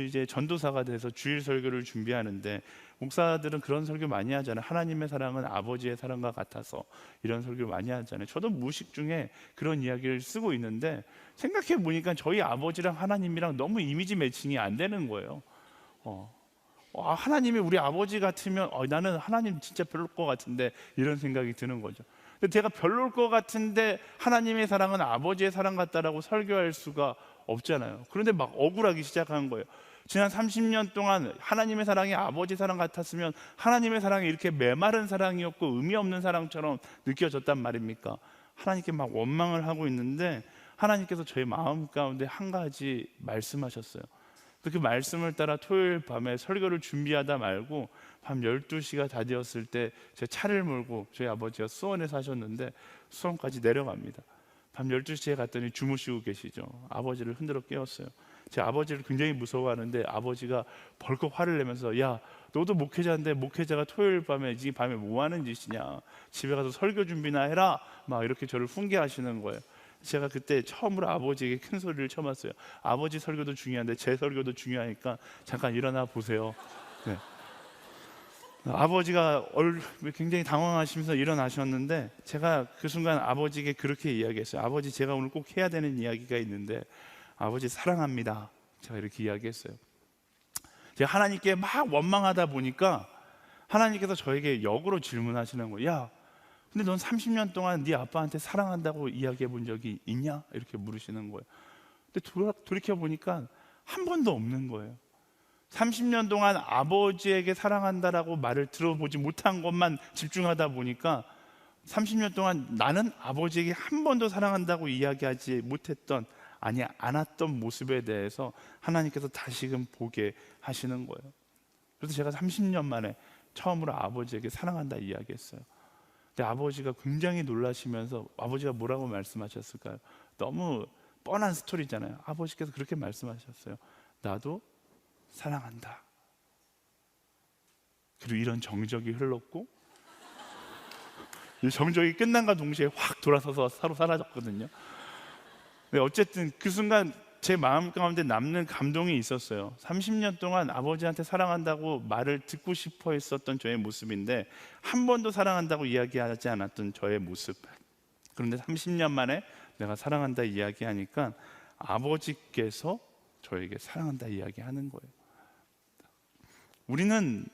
이제 전도사가 돼서 주일 설교를 준비하는데 목사들은 그런 설교 많이 하잖아요. 하나님의 사랑은 아버지의 사랑과 같아서 이런 설교 많이 하잖아요. 저도 무의식 중에 그런 이야기를 쓰고 있는데 생각해 보니까 저희 아버지랑 하나님이랑 너무 이미지 매칭이 안 되는 거예요. 하나님이 우리 아버지 같으면 나는 하나님 진짜 별로일 것 같은데 이런 생각이 드는 거죠. 근데 제가 별로일 것 같은데 하나님의 사랑은 아버지의 사랑 같다라고 설교할 수가 없잖아요. 그런데 막 억울하기 시작한 거예요. 지난 30년 동안 하나님의 사랑이 아버지 사랑 같았으면 하나님의 사랑이 이렇게 메마른 사랑이었고 의미 없는 사랑처럼 느껴졌단 말입니까? 하나님께 막 원망을 하고 있는데 하나님께서 저의 마음 가운데 한 가지 말씀하셨어요. 그 말씀을 따라 토요일 밤에 설교를 준비하다 말고 밤 12시가 다 되었을 때 제 차를 몰고 저희 아버지가 수원에 사셨는데 수원까지 내려갑니다. 밤 12시에 갔더니 주무시고 계시죠. 아버지를 흔들어 깨웠어요. 제 아버지를 굉장히 무서워하는데 아버지가 벌컥 화를 내면서 야, 너도 목회자인데 목회자가 토요일 밤에 이 밤에 뭐 하는 짓이냐, 집에 가서 설교 준비나 해라, 막 이렇게 저를 훈계하시는 거예요. 제가 그때 처음으로 아버지에게 큰 소리를 쳐봤어요. 아버지 설교도 중요한데 제 설교도 중요하니까 잠깐 일어나 보세요. 네. 아버지가 굉장히 당황하시면서 일어나셨는데 제가 그 순간 아버지에게 그렇게 이야기했어요. 아버지, 제가 오늘 꼭 해야 되는 이야기가 있는데 아버지 사랑합니다. 제가 이렇게 이야기했어요. 제가 하나님께 막 원망하다 보니까 하나님께서 저에게 역으로 질문하시는 거예요. 야, 근데 넌 30년 동안 네 아빠한테 사랑한다고 이야기해 본 적이 있냐? 이렇게 물으시는 거예요. 근데 돌이켜 보니까 한 번도 없는 거예요. 30년 동안 아버지에게 사랑한다라고 말을 들어보지 못한 것만 집중하다 보니까 30년 동안 나는 아버지에게 한 번도 사랑한다고 이야기하지 못했던, 아니 않았던 모습에 대해서 하나님께서 다시금 보게 하시는 거예요. 그래서 제가 30년 만에 처음으로 아버지에게 사랑한다 이야기했어요. 근데 아버지가 굉장히 놀라시면서 아버지가 뭐라고 말씀하셨을까요? 너무 뻔한 스토리잖아요. 아버지께서 그렇게 말씀하셨어요. 나도 사랑한다. 그리고 이런 정적이 흘렀고 이 정적이 끝난과 동시에 확 돌아서서 서로 사라졌거든요. 근데 어쨌든 그 순간 제 마음 가운데 남는 감동이 있었어요. 30년 동안 아버지한테 사랑한다고 말을 듣고 싶어 했었던 저의 모습인데 한 번도 사랑한다고 이야기하지 않았던 저의 모습. 그런데 30년 만에 내가 사랑한다 이야기하니까 아버지께서 저에게 사랑한다 이야기하는 거예요. 우리는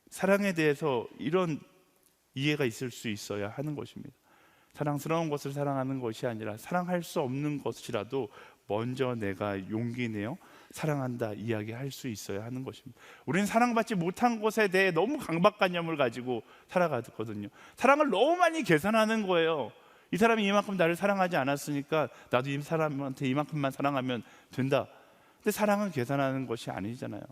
사랑에 대해서 이런 이해가 있을 수 있어야 하는 것입니다. 사랑스러운 것을 사랑하는 것이 아니라 사랑할 수 없는 것이라도 먼저 내가 용기 내어 사랑한다 이야기할 수 있어야 하는 것입니다. 우리는 사랑받지 못한 것에 대해 너무 강박관념을 가지고 살아가거든요. 사랑을 너무 많이 계산하는 거예요. 이 사람이 이만큼 나를 사랑하지 않았으니까 나도 이 사람한테 이만큼만 사랑하면 된다. 근데 사랑은 계산하는 것이 아니잖아요.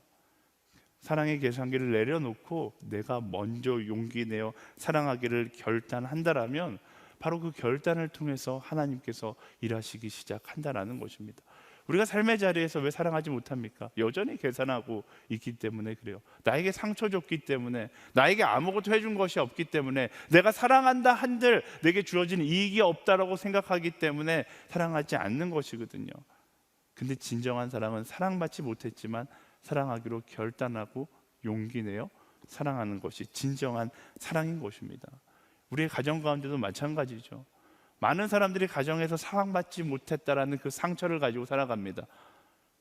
사랑의 계산기를 내려놓고 내가 먼저 용기 내어 사랑하기를 결단한다라면 바로 그 결단을 통해서 하나님께서 일하시기 시작한다라는 것입니다. 우리가 삶의 자리에서 왜 사랑하지 못합니까? 여전히 계산하고 있기 때문에 그래요. 나에게 상처 줬기 때문에, 나에게 아무것도 해준 것이 없기 때문에, 내가 사랑한다 한들 내게 주어진 이익이 없다라고 생각하기 때문에 사랑하지 않는 것이거든요. 근데 진정한 사랑은 사랑받지 못했지만 사랑하기로 결단하고 용기 내어 사랑하는 것이 진정한 사랑인 것입니다. 우리의 가정 가운데도 마찬가지죠. 많은 사람들이 가정에서 사랑받지 못했다라는 그 상처를 가지고 살아갑니다.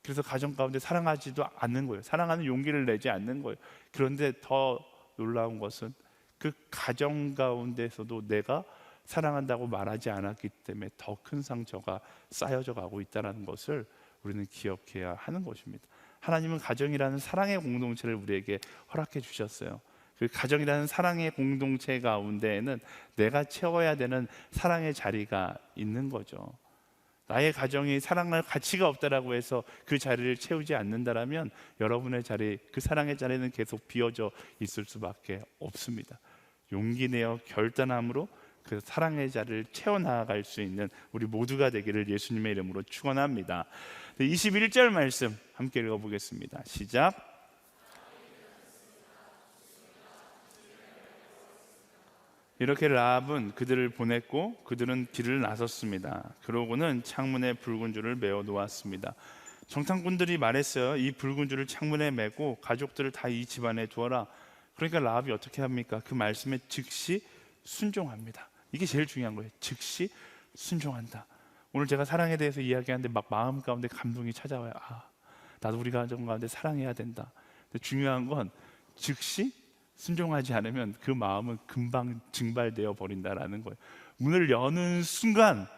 그래서 가정 가운데 사랑하지도 않는 거예요. 사랑하는 용기를 내지 않는 거예요. 그런데 더 놀라운 것은 그 가정 가운데서도 내가 사랑한다고 말하지 않았기 때문에 더 큰 상처가 쌓여져 가고 있다는 것을 우리는 기억해야 하는 것입니다. 하나님은 가정이라는 사랑의 공동체를 우리에게 허락해 주셨어요. 그 가정이라는 사랑의 공동체 가운데에는 내가 채워야 되는 사랑의 자리가 있는 거죠. 나의 가정이 사랑할 가치가 없다라고 해서 그 자리를 채우지 않는다라면 여러분의 자리, 그 사랑의 자리는 계속 비어져 있을 수밖에 없습니다. 용기 내어 결단함으로 그 사랑의 자리를 채워나갈 수 있는 우리 모두가 되기를 예수님의 이름으로 축원합니다. 21절 말씀 함께 읽어보겠습니다. 시작. 이렇게 라합은 그들을 보냈고 그들은 길을 나섰습니다. 그러고는 창문에 붉은 줄을 메어 놓았습니다. 정탐꾼들이 말했어요. 이 붉은 줄을 창문에 메고 가족들을 다 이 집안에 두어라. 그러니까 라합이 어떻게 합니까? 그 말씀에 즉시 순종합니다. 이게 제일 중요한 거예요. 즉시 순종한다. 오늘 제가 사랑에 대해서 이야기하는데 막 마음 가운데 감동이 찾아와요. 나도 우리 가정 가운데 사랑해야 된다. 근데 중요한 건 즉시 순종하지 않으면 그 마음은 금방 증발되어 버린다라는 거예요. 문을 여는 순간,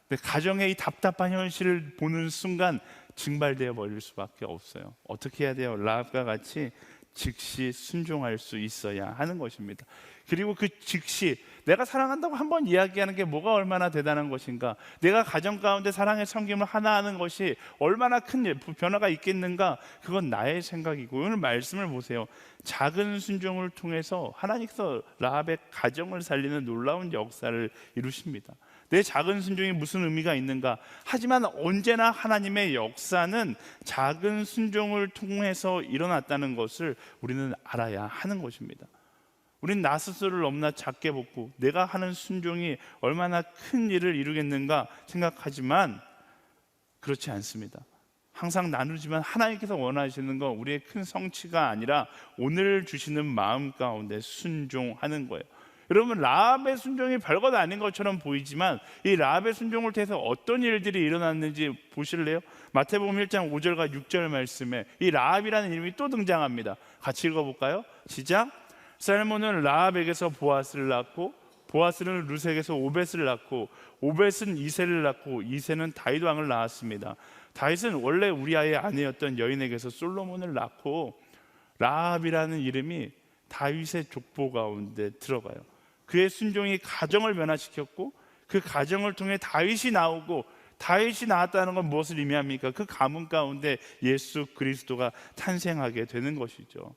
내 가정의 이 답답한 현실을 보는 순간 증발되어 버릴 수밖에 없어요. 어떻게 해야 돼요? 라합과 같이 즉시 순종할 수 있어야 하는 것입니다. 그리고 그 즉시 내가 사랑한다고 한번 이야기하는 게 뭐가 얼마나 대단한 것인가, 내가 가정 가운데 사랑의 섬김을 하나 하는 것이 얼마나 큰 변화가 있겠는가, 그건 나의 생각이고, 오늘 말씀을 보세요. 작은 순종을 통해서 하나님께서 라합의 가정을 살리는 놀라운 역사를 이루십니다. 내 작은 순종이 무슨 의미가 있는가? 하지만 언제나 하나님의 역사는 작은 순종을 통해서 일어났다는 것을 우리는 알아야 하는 것입니다. 우린 나 스스로를 너무나 작게 보고 내가 하는 순종이 얼마나 큰 일을 이루겠는가 생각하지만 그렇지 않습니다. 항상 나누지만 하나님께서 원하시는 건 우리의 큰 성취가 아니라 오늘 주시는 마음 가운데 순종하는 거예요. 여러분, 라합의 순종이 별것 아닌 것처럼 보이지만 이 라합의 순종을 통해서 어떤 일들이 일어났는지 보실래요? 마태복음 1장 5절과 6절 말씀에 이 라합이라는 이름이 또 등장합니다. 같이 읽어볼까요? 시작. 살몬은 라합에게서 보아스를 낳고 보아스는 룻에게서 오벳을 낳고 오벳은 이새를 낳고 이새는 다윗 왕을 낳았습니다. 다윗은 원래 우리아의 아내였던 여인에게서 솔로몬을 낳고 라합이라는 이름이 다윗의 족보 가운데 들어가요. 그의 순종이 가정을 변화시켰고 그 가정을 통해 다윗이 나오고 다윗이 나왔다는 건 무엇을 의미합니까? 그 가문 가운데 예수 그리스도가 탄생하게 되는 것이죠.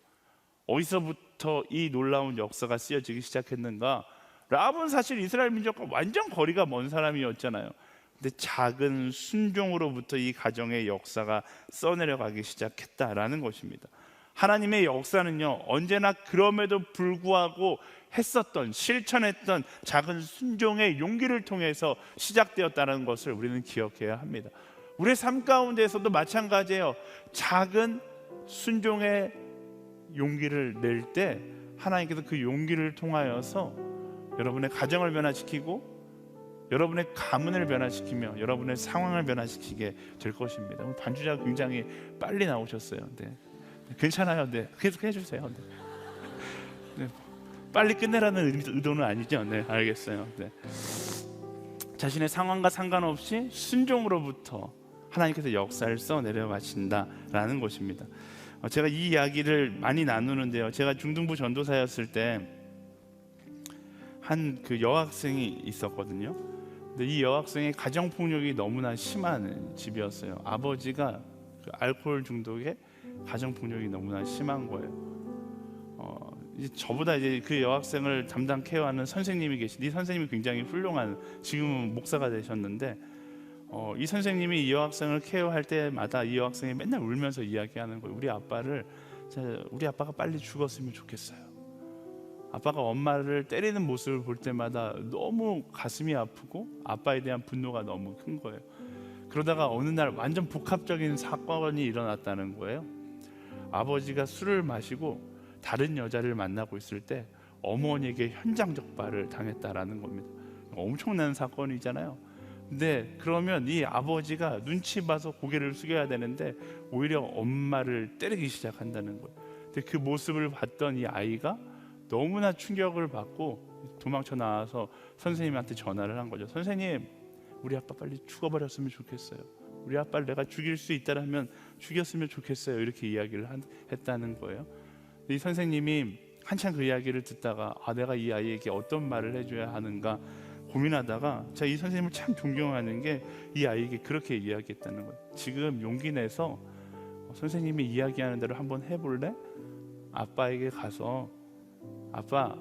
어디서부터 이 놀라운 역사가 쓰여지기 시작했는가? 라합은 사실 이스라엘 민족과 완전 거리가 먼 사람이었잖아요. 근데 작은 순종으로부터 이 가정의 역사가 써내려가기 시작했다라는 것입니다. 하나님의 역사는요, 언제나 그럼에도 불구하고 했었던, 실천했던 작은 순종의 용기를 통해서 시작되었다는 것을 우리는 기억해야 합니다. 우리의 삶 가운데에서도 마찬가지예요. 작은 순종의 용기를 낼 때 하나님께서 그 용기를 통하여서 여러분의 가정을 변화시키고 여러분의 가문을 변화시키며 여러분의 상황을 변화시키게 될 것입니다. 반주자가 굉장히 빨리 나오셨어요. 네. 괜찮아요. 네. 계속 해주세요. 네. 네. 빨리 끝내라는 의도는 아니죠. 네, 알겠어요. 네. 자신의 상황과 상관없이 순종으로부터 하나님께서 역사를 써내려 가신다라는 것입니다. 제가 이 이야기를 많이 나누는데요. 제가 중등부 전도사였을 때 한 그 여학생이 있었거든요. 근데 이 여학생의 가정 폭력이 너무나 심한 집이었어요. 아버지가 그 알코올 중독에 가정 폭력이 너무나 심한 거예요. 저보다 이제 그 여학생을 담당 케어하는 선생님이 계신데 이 선생님이 굉장히 훌륭한, 지금은 목사가 되셨는데 이 선생님이 이 여학생을 케어할 때마다 이 여학생이 맨날 울면서 이야기하는 거예요. 우리 아빠가 빨리 죽었으면 좋겠어요. 아빠가 엄마를 때리는 모습을 볼 때마다 너무 가슴이 아프고 아빠에 대한 분노가 너무 큰 거예요. 그러다가 어느 날 완전 복합적인 사건이 일어났다는 거예요. 아버지가 술을 마시고 다른 여자를 만나고 있을 때 어머니에게 현장 적발을 당했다라는 겁니다. 엄청난 사건이잖아요. 근데 그러면 이 아버지가 눈치 봐서 고개를 숙여야 되는데 오히려 엄마를 때리기 시작한다는 거예요. 근데 그 모습을 봤던 이 아이가 너무나 충격을 받고 도망쳐 나와서 선생님한테 전화를 한 거죠. 선생님, 우리 아빠 빨리 죽어버렸으면 좋겠어요. 우리 아빠를 내가 죽일 수 있다면 죽였으면 좋겠어요. 이렇게 이야기를 했다는 거예요. 이 선생님이 한참 그 이야기를 듣다가 내가 이 아이에게 어떤 말을 해줘야 하는가 고민하다가 제가 이 선생님을 참 존경하는 게 이 아이에게 그렇게 이야기했다는 거예요. 지금 용기 내서 선생님이 이야기하는 대로 한번 해볼래? 아빠에게 가서 아빠,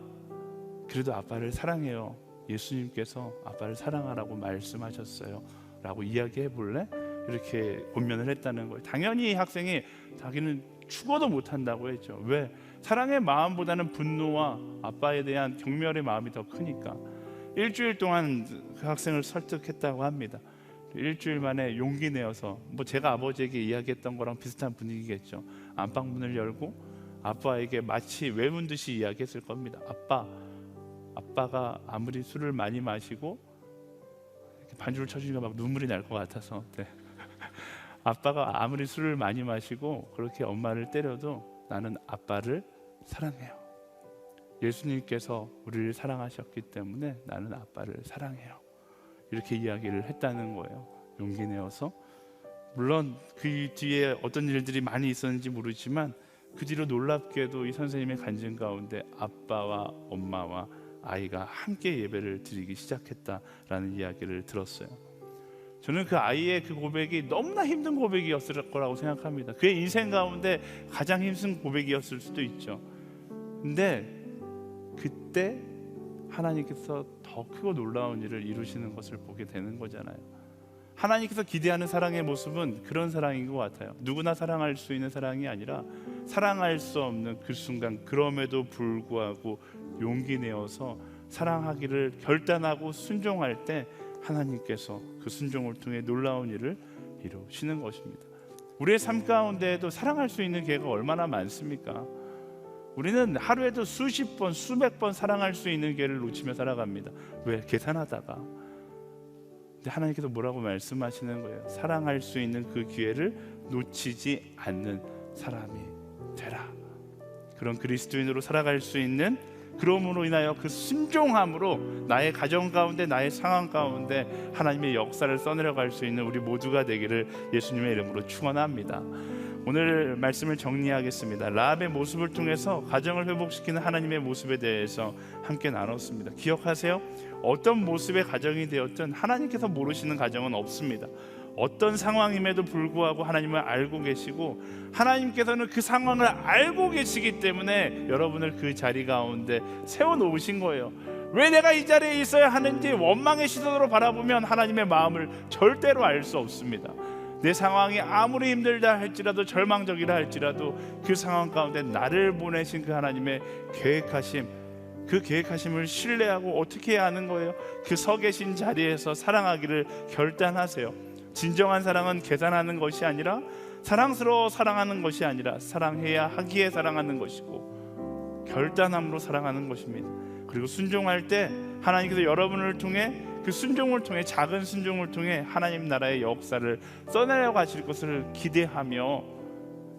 그래도 아빠를 사랑해요. 예수님께서 아빠를 사랑하라고 말씀하셨어요 라고 이야기해 볼래? 이렇게 권면을 했다는 거예요. 당연히 이 학생이 자기는 죽어도 못한다고 했죠. 왜? 사랑의 마음보다는 분노와 아빠에 대한 경멸의 마음이 더 크니까. 일주일 동안 그 학생을 설득했다고 합니다. 일주일 만에 용기 내어서, 제가 아버지에게 이야기했던 거랑 비슷한 분위기겠죠. 안방문을 열고 아빠에게 마치 외문 듯이 이야기했을 겁니다. 아빠가 아무리 술을 많이 마시고 이렇게 반주를 쳐주니까 막 눈물이 날 것 같아서 아빠가 아무리 술을 많이 마시고 그렇게 엄마를 때려도 나는 아빠를 사랑해요. 예수님께서 우리를 사랑하셨기 때문에 나는 아빠를 사랑해요. 이렇게 이야기를 했다는 거예요. 용기 내어서. 물론 그 뒤에 어떤 일들이 많이 있었는지 모르지만 그 뒤로 놀랍게도 이 선생님의 간증 가운데 아빠와 엄마와 아이가 함께 예배를 드리기 시작했다라는 이야기를 들었어요. 저는 그 아이의 그 고백이 너무나 힘든 고백이었을 거라고 생각합니다. 그의 인생 가운데 가장 힘든 고백이었을 수도 있죠. 근데 그때 하나님께서 더 크고 놀라운 일을 이루시는 것을 보게 되는 거잖아요. 하나님께서 기대하는 사랑의 모습은 그런 사랑인 것 같아요. 누구나 사랑할 수 있는 사랑이 아니라 사랑할 수 없는 그 순간, 그럼에도 불구하고 용기 내어서 사랑하기를 결단하고 순종할 때 하나님께서 그 순종을 통해 놀라운 일을 이루시는 것입니다. 우리의 삶 가운데에도 사랑할 수 있는 기회가 얼마나 많습니까? 우리는 하루에도 수십 번, 수백 번 사랑할 수 있는 기회를 놓치며 살아갑니다. 왜? 계산하다가. 근데 하나님께서 뭐라고 말씀하시는 거예요? 사랑할 수 있는 그 기회를 놓치지 않는 사람이 되라. 그런 그리스도인으로 살아갈 수 있는, 그러므로 인하여 그 순종함으로 나의 가정 가운데, 나의 상황 가운데 하나님의 역사를 써내려갈 수 있는 우리 모두가 되기를 예수님의 이름으로 축원합니다. 오늘 말씀을 정리하겠습니다. 라합의 모습을 통해서 가정을 회복시키는 하나님의 모습에 대해서 함께 나눴습니다. 기억하세요? 어떤 모습의 가정이 되었든 하나님께서 모르시는 가정은 없습니다. 어떤 상황임에도 불구하고 하나님을 알고 계시고, 하나님께서는 그 상황을 알고 계시기 때문에 여러분을 그 자리 가운데 세워놓으신 거예요. 왜 내가 이 자리에 있어야 하는지 원망의 시선으로 바라보면 하나님의 마음을 절대로 알 수 없습니다. 내 상황이 아무리 힘들다 할지라도, 절망적이라 할지라도 그 상황 가운데 나를 보내신 그 하나님의 계획하심, 그 계획하심을 신뢰하고 어떻게 해야 하는 거예요? 그 서 계신 자리에서 사랑하기를 결단하세요. 진정한 사랑은 계산하는 것이 아니라, 사랑스러워 사랑하는 것이 아니라 사랑해야 하기에 사랑하는 것이고 결단함으로 사랑하는 것입니다. 그리고 순종할 때 하나님께서 여러분을 통해, 그 순종을 통해, 작은 순종을 통해 하나님 나라의 역사를 써내려 가실 것을 기대하며,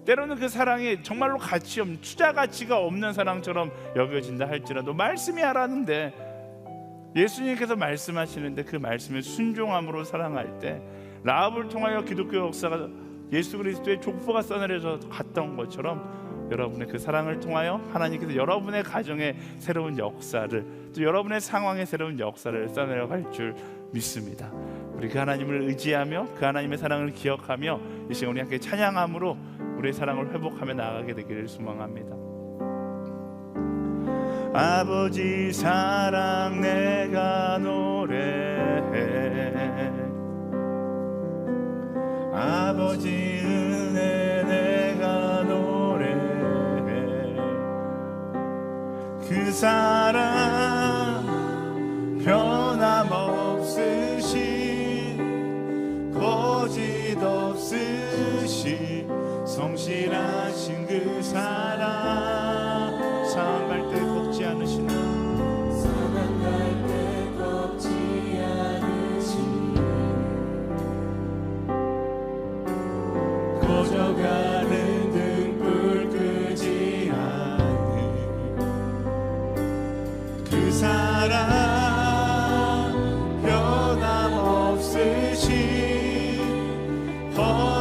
때로는 그 사랑이 정말로 가치 없는, 투자 가치가 없는 사랑처럼 여겨진다 할지라도 말씀이 하라는데, 예수님께서 말씀하시는데 그 말씀에 순종함으로 사랑할 때 라합을 통하여 기독교 역사가, 예수 그리스도의 족보가 써내려져 갔던 것처럼 여러분의 그 사랑을 통하여 하나님께서 여러분의 가정의 새로운 역사를, 또 여러분의 상황의 새로운 역사를 써내려갈 줄 믿습니다. 우리 그 하나님을 의지하며 그 하나님의 사랑을 기억하며 이 시간 우리 함께 찬양함으로 우리의 사랑을 회복하며 나아가게 되기를 소망합니다. 아버지 사랑 내가 노래해, 아버지 은혜 내가 노래해, 그 사랑 변함없으신, 거짓 없으신, 성실하신 그 사랑, 상황 갈 때 꺾지 않으시는, 상황 갈 때 꺾지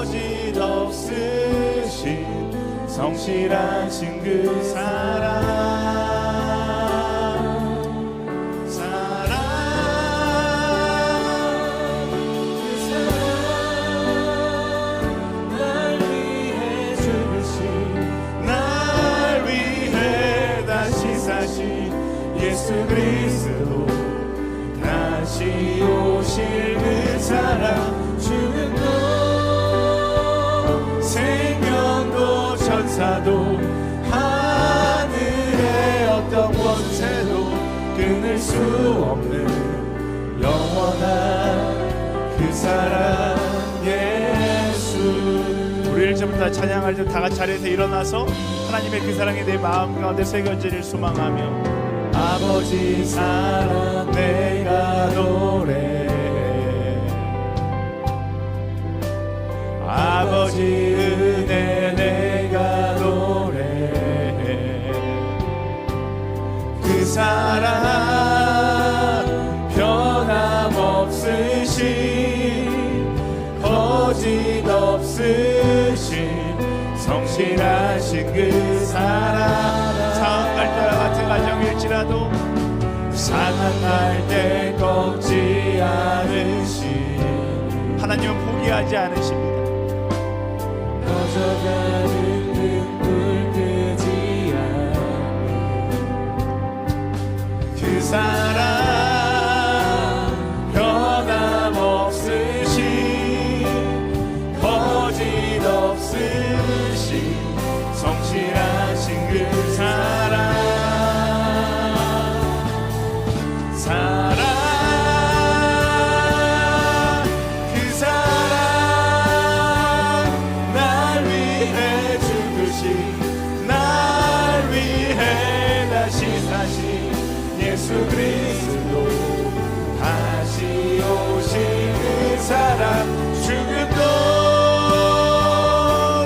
거짓 없으신 성실하신 그 날 위해 죽으신 날 위해 다시 사신 예수 그리스도 다시 오실 그 사랑 죽음도 생명도 천사도 하늘의 어떤 권세도 끊을 수 없는 영원한 그 사랑 예수. 우리 1절부터 찬양할 때 다 같이 자리에서 일어나서 하나님의 그 사랑이 내 마음 가운데 새겨지를 소망하며 아버지 사랑 내가 노래해 아버지 은혜 내가 노래해 그 사랑 변함없으신 거짓 없으신 성실하신 그 사랑 상한 갈대와 같은 가정일지라도 상한 갈대 꺾지 않으신 하나님은 포기하지 않으십니다. 꺼져가는 눈물 끄지 않는 그 사랑 변함없으신 거짓 없으신 성실하신 그 사랑 그 사랑 날 위해 죽으신 날 위해 다시 사신 예수 그리스도 다시 오신 그 사랑 죽음도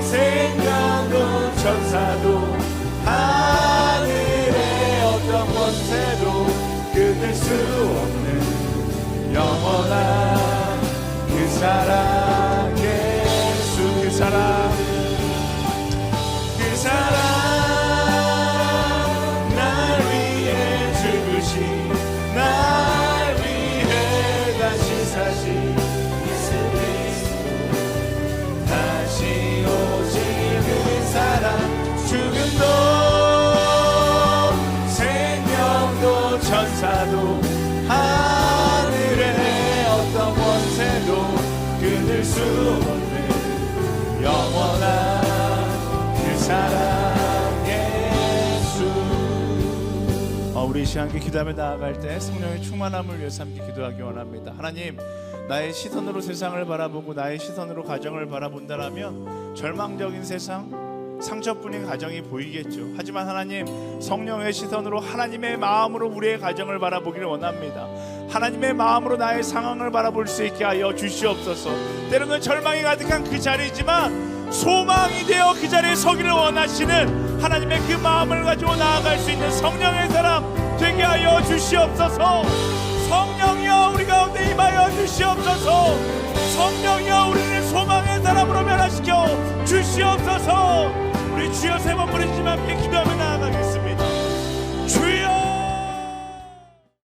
생명도 천사도 하늘의 어떤 권세도 끊을 수 없는 영원한 그 사랑 예수 그 사랑 그 사랑 날 위해 죽으신 날 위해 다시 사신 예수 그리스도 다시 오신 그 사랑 죽음도 생명도 천사도 하늘의 어떤 권세도 끊을 수 없는 영원한 그 사랑 예수. 우리 이 시간 기도하며 나아갈 때 성령의 충만함을 위해서 함께 기도하기 원합니다. 하나님, 나의 시선으로 세상을 바라보고 나의 시선으로 가정을 바라본다라면 절망적인 세상, 상처뿐인 가정이 보이겠죠. 하지만 하나님, 성령의 시선으로 하나님의 마음으로 우리의 가정을 바라보기를 원합니다. 하나님의 마음으로 나의 상황을 바라볼 수 있게 하여 주시옵소서. 때로는 절망이 가득한 그 자리이지만 소망이 되어 그 자리에 서기를 원하시는 하나님의 그 마음을 가지고 나아갈 수 있는 성령의 사람 되게 하여 주시옵소서. 성령이여 우리 가운데 임하여 주시옵소서. 성령이여 우리를 소망의 사람으로 변화시켜 주시옵소서. 우리 주여 세 번 부르시면 함께 기도하며 나아가겠습니다.